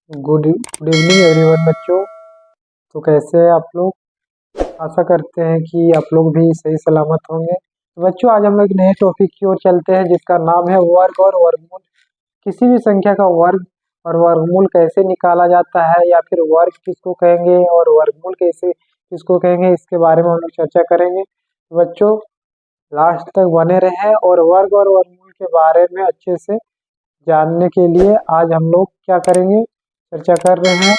Good evening everyone बच्चों। तो कैसे हैं आप लोग? आशा करते हैं कि आप लोग भी सही सलामत होंगे। तो बच्चों, आज हम लोग एक नए टॉपिक की ओर चलते हैं जिसका नाम है वर्ग और वर्गमूल। किसी भी संख्या का वर्ग और वर्गमूल कैसे निकाला जाता है, या फिर वर्ग किसको कहेंगे और वर्गमूल कैसे किसको कहेंगे, इसके बारे में हम लोग चर्चा करेंगे। तो बच्चों, लास्ट तक बने रहें और वर्ग और वर्गमूल के बारे में अच्छे से जानने के लिए आज हम लोग क्या करेंगे, चर्चा कर रहे हैं।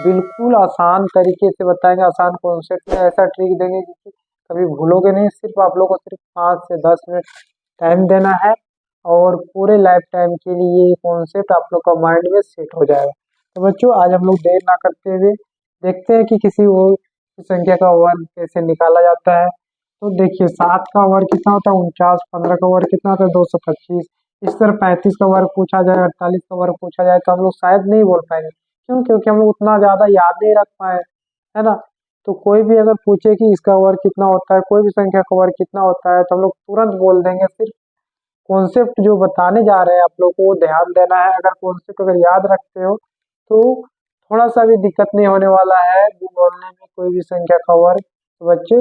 बिल्कुल आसान तरीके से बताएंगे, आसान कॉन्सेप्ट में ऐसा ट्रिक देंगे कि कभी भूलोगे नहीं। सिर्फ आप लोग को सिर्फ 5 से 10 मिनट टाइम देना है और पूरे लाइफ टाइम के लिए ये कॉन्सेप्ट आप लोग का माइंड में सेट हो जाएगा। तो बच्चों, आज हम लोग देर ना करते हुए देखते हैं कि किसी वो संख्या का वर्ग कैसे निकाला जाता है। तो देखिए, 7 का वर्ग कितना होता है 49, 15 का वर्ग कितना होता है 225। इस तरह 35 का वर्ग पूछा जाए, 48 का वर्ग पूछा जाए तो हम लोग शायद नहीं बोल पाएंगे। क्यों? क्योंकि हम लोग उतना ज़्यादा याद नहीं रख पाए, है ना। तो कोई भी अगर पूछे कि इसका वर्ग कितना होता है, कोई भी संख्या का वर्ग कितना होता है, तो हम लोग तुरंत बोल देंगे। सिर्फ कॉन्सेप्ट जो बताने जा रहे हैं आप लोग को ध्यान देना है। अगर कॉन्सेप्ट अगर याद रखते हो तो थोड़ा सा भी दिक्कत नहीं होने वाला है बोलने में कोई भी संख्या का वर्ग। तो बच्चे,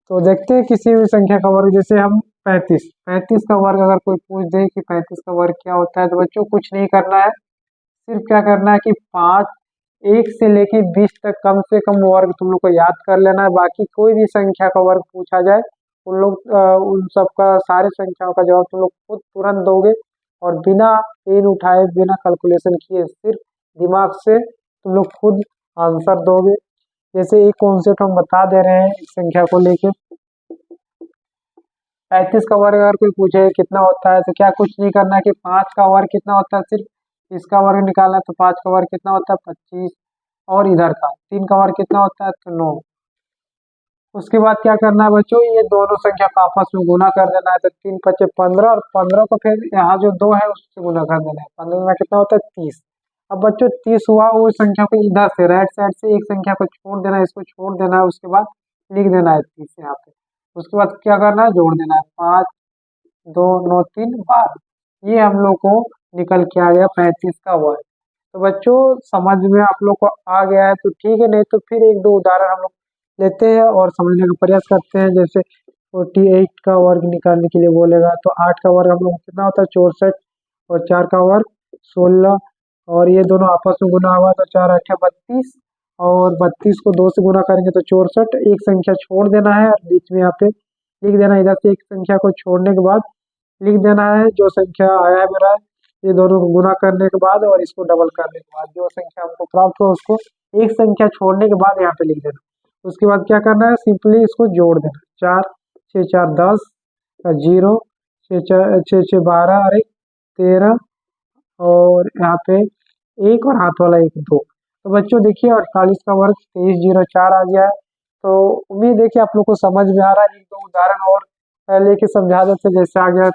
तो देखते हैं किसी भी संख्या का वर्ग। जैसे हम 35 का वर्ग अगर कोई पूछ दे कि 35 का वर्ग क्या होता है, तो बच्चों कुछ नहीं करना है। सिर्फ क्या करना है कि 1 से लेके 20 तक कम से कम वर्ग तुम लोग को याद कर लेना है। बाकी कोई भी संख्या का वर्ग पूछा जाए, उन सबका सारे संख्याओं का जवाब तुम लोग खुद तुरंत दोगे और बिना पेन उठाए, बिना कैलकुलेशन किए, सिर्फ दिमाग से तुम लोग खुद आंसर दोगे। जैसे एक कॉन्सेप्ट हम बता दे रहे हैं इस संख्या को लेके। 35 का वर्ग अगर कोई पूछे कितना होता है, तो क्या कुछ नहीं करना है कि 5 का वर्ग कितना होता है, सिर्फ इसका वर्ग निकालना है। तो 5 का वर्ग कितना होता है 25, और इधर का 3 का वर्ग कितना होता है तो 9। उसके बाद क्या करना है बच्चों, ये दोनों संख्या को आपस में गुना कर देना है। तो 3 × 5 = 15 और 15 को फिर यहाँ जो 2 है उससे गुना कर देना है। 15 में कितना होता है 30। अब बच्चों 30 हुआ, वो संख्या को इधर से राइट साइड से एक संख्या को छोड़ देना है, इसको छोड़ देना है। उसके बाद लिख देना है 30 यहाँ पे। उसके बाद क्या करना है, जोड़ देना है। 5, 2, 9, 3, 12। ये हम लोग को निकल के आ गया 35 का वर्ग। तो बच्चों, समझ में आप लोग को आ गया है तो ठीक है, नहीं तो फिर एक दो उदाहरण हम लोग लेते हैं और समझने का प्रयास करते हैं। जैसे 48 का वर्ग निकालने के लिए बोलेगा तो 8 का वर्ग हम लोग कितना होता है 64, और 4 का वर्ग 16, और ये दोनों आपस में गुना हुआ तो 4 × 8 = 32, और 32 को 2 से गुना करेंगे तो 64। एक संख्या छोड़ देना है और बीच में यहाँ पे लिख देना है। इधर से एक संख्या को छोड़ने के बाद लिख देना है जो संख्या आया है मेरा, ये दोनों को गुना करने के बाद और इसको डबल करने के बाद जो संख्या हमको प्राप्त हो उसको एक संख्या छोड़ने के बाद यहाँ पे लिख देना। उसके बाद क्या करना है, सिंपली इसको जोड़ देना। 4, 6, 4, 10 का 0, 6, 4, 6, 6, 12 और 1, 13, और यहाँ पे 1 और हाथ वाला 1, 2। तो बच्चों देखिए, 48 का वर्ग 2304 आ गया है। तो उम्मीद है कि आप लोग को समझ में आ रहा है। एक दो उदाहरण और लेके समझा देते। जैसे आ गया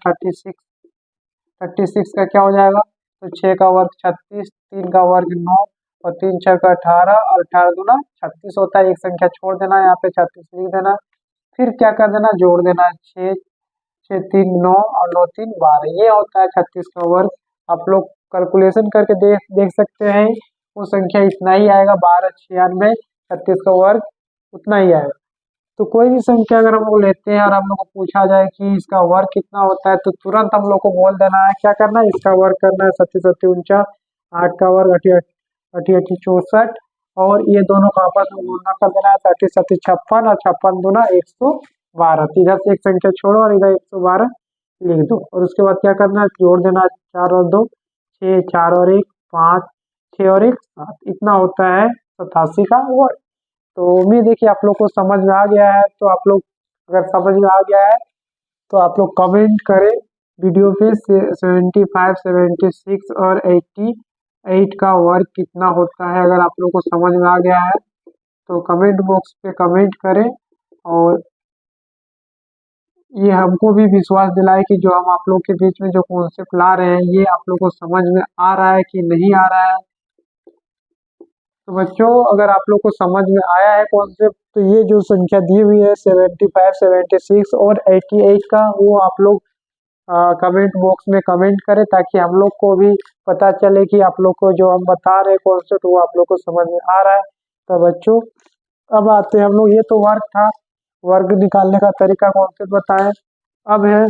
36 का क्या हो जाएगा, तो 6 का वर्ग 36, 3 का वर्ग 9, और 3 × 6 = 18, और 18 दूना 36 होता है। एक संख्या छोड़ देना है, यहाँ पे 36 लिख देना। फिर क्या कर देना, जोड़ देना है। 6, 6, 3, 9, और 9, 3, 12। ये होता है 36 का वर्ग। आप लोग कैलकुलेशन करके देख देख सकते हैं, वो संख्या इतना ही आएगा। 12, 96, 36 का वर्ग उतना ही आएगा। तो कोई भी संख्या अगर हम लोग लेते हैं और हम लोग को पूछा जाए कि इसका वर्ग कितना होता है, तो तुरंत हम लोग को बोल देना है। क्या करना है, इसका वर्ग करना है 37, 49, 8 का वर्ग 88, 88, 64, और ये दोनों को आपस में गुणा कर देना है। 37, 56, और 56 दूना 112। तो इधर से एक संख्या छोड़ो और इधर 112 लिख दो। और उसके बाद क्या करना है, जोड़ देना है। 4 और 2, 6, 4 और 1, 5, 6 और 1, 7। इतना होता है 87 का वर्ग। तो उम्मीद है कि आप लोग को समझ में आ गया है। तो आप लोग अगर समझ में आ गया है तो आप लोग कमेंट करें वीडियो पे 75, 76 और 88 का वर्ग कितना होता है। अगर आप लोग को समझ में आ गया है तो कमेंट बॉक्स पे कमेंट करें, और ये हमको भी विश्वास दिलाए कि जो हम आप लोग के बीच में जो कॉन्सेप्ट ला रहे हैं, ये आप लोग को समझ में आ रहा है कि नहीं आ रहा है। तो बच्चों, अगर आप लोग को समझ में आया है कॉन्सेप्ट, तो ये जो संख्या दी हुई है 75, 76 और 88 का, वो आप लोग कमेंट बॉक्स में कमेंट करें, ताकि हम लोग को भी पता चले कि आप लोग को जो हम बता रहे हैं कॉन्सेप्ट वो आप लोग को समझ में आ रहा है। तो बच्चों अब आते हैं हम लोग, ये तो वर्ग था, वर्ग निकालने का तरीका कॉन्सेप्ट बताएं। अब है,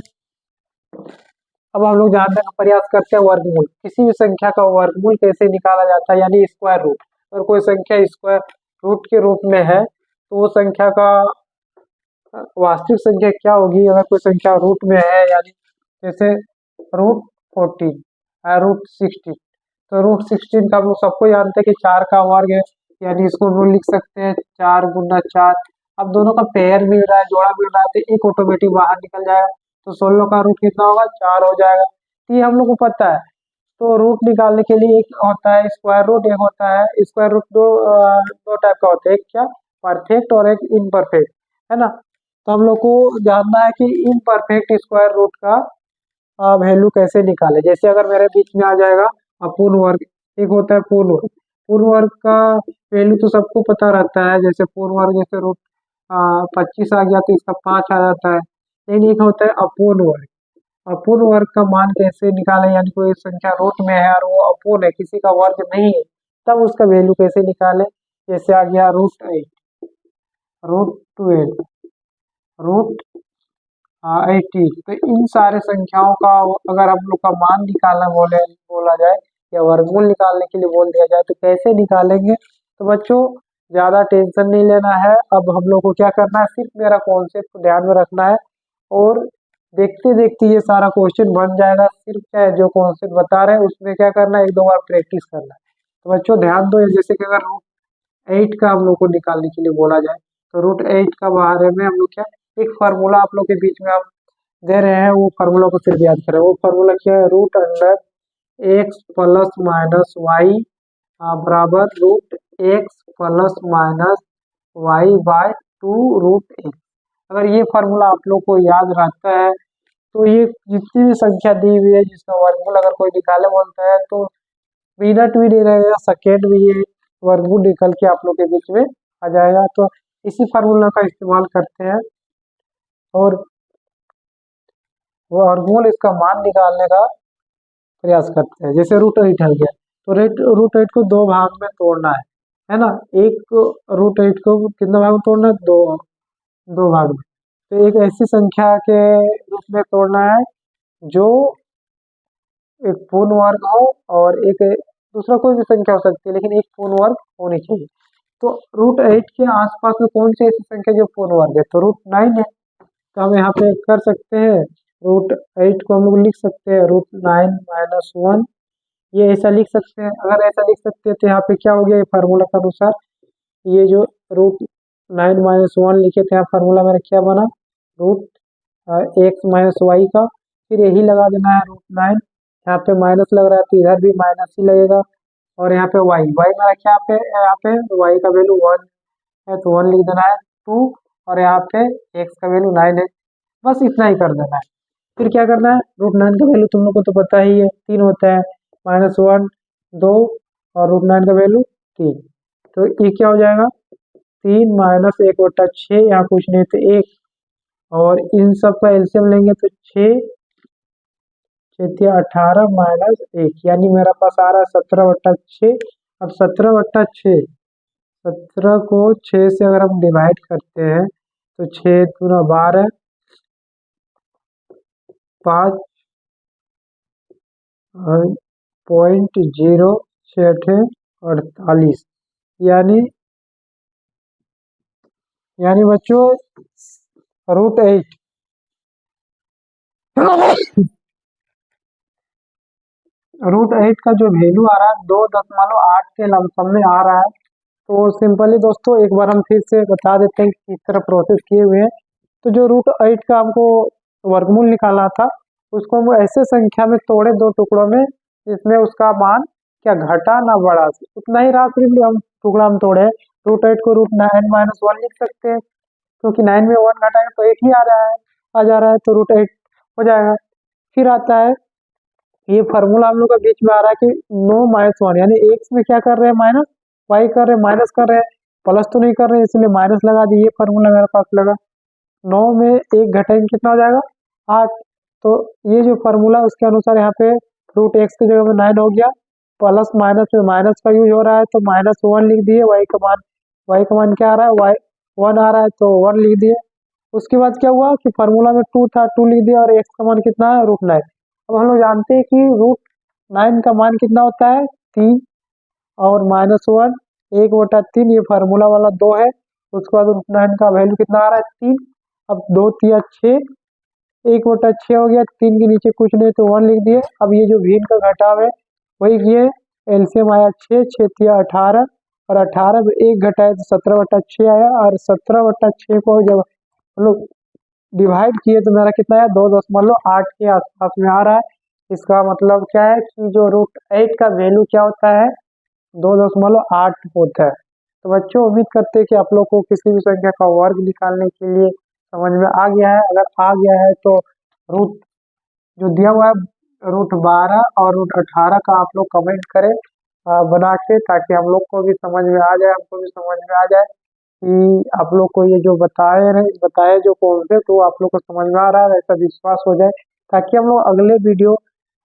अब हम लोग जानने का प्रयास करते हैं वर्गमूल। किसी भी संख्या का वर्गमूल कैसे निकाला जाता है, यानी स्क्वायर रूट। अगर कोई संख्या स्क्वायर रूट के रूप में है तो वो संख्या का वास्तविक संख्या क्या होगी। अगर कोई संख्या रूट में है, यानी जैसे √14 √16, तो √16 का हम लोग सबको जानते हैं कि 4 का वर्ग है, यानी इसको हम लोग लिख सकते हैं 4 गुना 4। अब दोनों का पेयर मिल रहा है, जोड़ा मिल रहा है, तो एक ऑटोमेटिक बाहर निकल जाएगा, तो 16 का रूट कितना होगा, 4 हो जाएगा। तो ये हम लोग को पता है। तो रूट निकालने के लिए एक होता है स्क्वायर रूट, एक होता है स्क्वायर रूट, दो टाइप का होता है, एक क्या, परफेक्ट और एक इनपरफेक्ट, है ना। तो हम लोग को जानना है कि इनपरफेक्ट स्क्वायर रूट का वैल्यू कैसे निकाले। जैसे अगर मेरे बीच में आ जाएगा अपूर्ण वर्ग, एक होता है पूर्ण वर्ग। पूर्ण वर्ग का वैल्यू तो सबको पता रहता है, जैसे पूर्ण वर्ग जैसे √25 आ गया तो इसका 5 आ जाता है। लेकिन एक होता है अपूर्ण वर्ग। अपूर्ण वर्ग का मान कैसे निकालें, यानी कोई संख्या रूट में है और वो अपूर्ण है, किसी का वर्ग नहीं है, तब उसका वैल्यू कैसे निकालें। जैसे आ गया √8, √28, √80। तो इन सारे संख्याओं का अगर हम लोग का मान निकालना बोला जाए या वर्गमूल निकालने के लिए बोल दिया जाए तो कैसे निकालेंगे। तो बच्चों ज़्यादा टेंशन नहीं लेना है। अब हम लोग को क्या करना है, सिर्फ मेरा कॉन्सेप्ट को ध्यान में रखना है और देखते देखते ये सारा क्वेश्चन बन जाएगा। सिर्फ क्या है, जो कॉन्सेप्ट बता रहे हैं उसमें क्या करना है, एक दो बार प्रैक्टिस करना है। तो बच्चों ध्यान दो, जैसे कि अगर √8 का हम लोग को निकालने के लिए बोला जाए तो √8 का बारे में हम लोग क्या, एक फार्मूला आप लोग के बीच में हम दे रहे हैं, वो फार्मूला को सिर्फ याद करें। वो फार्मूला क्या है, √x प्लस माइनस वाई बराबर √x plus minus y by 2 √x। अगर ये फार्मूला आप लोग को याद रहता है तो ये जितनी भी संख्या दी हुई है जिसका वर्गमूल अगर कोई निकाले बोलता है तो मिनट भी नहीं रहेगा, सेकेंड में ये वर्गमूल निकल के आप लोग के बीच में आ जाएगा। तो इसी फार्मूला का इस्तेमाल करते हैं और वो वर्गमूल इसका मान निकालने का प्रयास करते हैं। जैसे √8 आ गया तो √8 को दो भाग में तोड़ना है ना। एक √8 को कितना भाग में तोड़ना है, दो भाग में। तो एक ऐसी संख्या के रूप में तोड़ना है जो एक पूर्ण वर्ग हो और एक दूसरा कोई भी संख्या हो सकती है, लेकिन एक पूर्ण वर्ग होनी चाहिए। तो √8 के आसपास में कौन सी ऐसी संख्या जो पूर्ण वर्ग है, तो √9 है। तो हम यहाँ पे कर सकते हैं, √8 को हम लोग लिख सकते हैं √9 - 1, ये ऐसा लिख सकते हैं। अगर ऐसा लिख सकते हैं तो यहाँ पे क्या हो गया, ये फार्मूला के अनुसार ये जो √9 - 1 लिखे थे, यहाँ फार्मूला मेरा क्या बना, √x - y का, फिर यही लगा देना है √9। यहाँ पे माइनस लग रहा है तो इधर भी माइनस ही लगेगा। और यहाँ पे y मेरा क्या पे यहाँ पे y का वैल्यू 1 है तो 1 लिख देना है 2, और यहाँ पे x का वैल्यू 9 है। बस इतना ही कर देना है। फिर क्या करना है, √9 का वैल्यू तुम लोग को तो पता ही है, 3 होता है, -1 2 और √9 का वैल्यू 3। तो ये क्या हो जाएगा, 3 - 1/6, यहाँ कुछ नहीं तो 1, और इन सब का एलसीएम लेंगे तो 6 6 18 - 1, यानी मेरा पास आ रहा है 17/6। अब 17/6, 17 को 6 से अगर हम डिवाइड करते हैं तो 6 दूना 12, 5 .068, यानी बच्चों √8 √8 का जो वैल्यू आ रहा है 2.8 के लमसम में आ रहा है। तो सिंपली दोस्तों एक बार हम फिर से बता देते हैं कि किस तरह प्रोसेस किए हुए हैं। तो जो √8 का हमको वर्गमूल निकालना था उसको हम ऐसे संख्या में तोड़े दो टुकड़ों में जिसमें उसका मान क्या घटा ना बढ़ा, उतना ही रहा, सिर्फ हम टुकड़ा हम तोड़े। √8 को √9 - 1 लिख सकते हैं, क्योंकि 9 में 1 घटाएंगे तो 8 ही आ रहा है, आ जा रहा है, तो √8 हो जाएगा। फिर आता है ये फार्मूला हम लोग का बीच में आ रहा है कि 9 - 1, यानी एक्स में क्या कर रहे हैं, माइनस, वाई कर रहे हैं, माइनस कर रहे हैं, प्लस तो नहीं कर रहे हैं, इसलिए माइनस लगा दिए। ये फार्मूला मेरे पास लगा। 9 में 1 घटाएंगे कितना हो जाएगा, 8। तो ये जो फार्मूला उसके अनुसार यहाँ पे रूट एक्स की जगह में 9 हो गया, प्लस माइनस में माइनस का यूज हो रहा है तो -1 लिख दिए, वाई का मान क्या आ रहा है, वाई 1 आ रहा है तो 1 लिख दिए। उसके बाद क्या हुआ कि फार्मूला में 2 था, 2 लिख दिया और एक्स का मान कितना है, √9। अब हम लोग जानते हैं कि √9 का मान कितना होता है, 3 और -1 1/3, ये फार्मूला वाला 2 है। उसके बाद √9 का वैल्यू कितना आ रहा है, 3। अब 2 तिया 6, 1/6 हो गया, 3 के नीचे कुछ नहीं तो 1 लिख दिए। अब ये जो भिन्न का घटाव है वही ये एलसीएम आया 6, 6 तिया 18 और 18 में 1 घटाए तो 17/6 आया, और 17/6 को जब हम लोग डिवाइड किए तो मेरा कितना है, 2.8 के आसपास में आ रहा है। इसका मतलब क्या है कि जो √8 का वैल्यू क्या होता है, 2.8 होता है। तो बच्चों उम्मीद करते हैं कि आप लोग को किसी भी संख्या का वर्ग निकालने के लिए समझ में आ गया है। अगर आ गया है तो रूट जो दिया हुआ है √12 और √18 का आप लोग कमेंट करें बना के, ताकि हम लोग को भी समझ में आ जाए, हमको भी समझ में आ जाए कि आप लोग को ये जो बताए जो कॉन्सेप्ट वो आप लोग को समझ में आ रहा है, ऐसा विश्वास हो जाए, ताकि हम लोग अगले वीडियो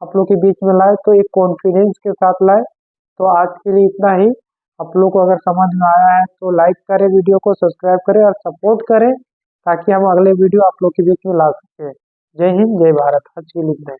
आप लोग के बीच में लाए तो एक कॉन्फिडेंस के साथ लाए। तो आज के लिए इतना ही। आप लोग को अगर समझ में आया है तो लाइक करें, वीडियो को सब्सक्राइब करें और सपोर्ट करें, ताकि हम अगले वीडियो आप लोग के बीच में ला सकें। जय हिंद, जय भारत। आज के लिए इतना ही।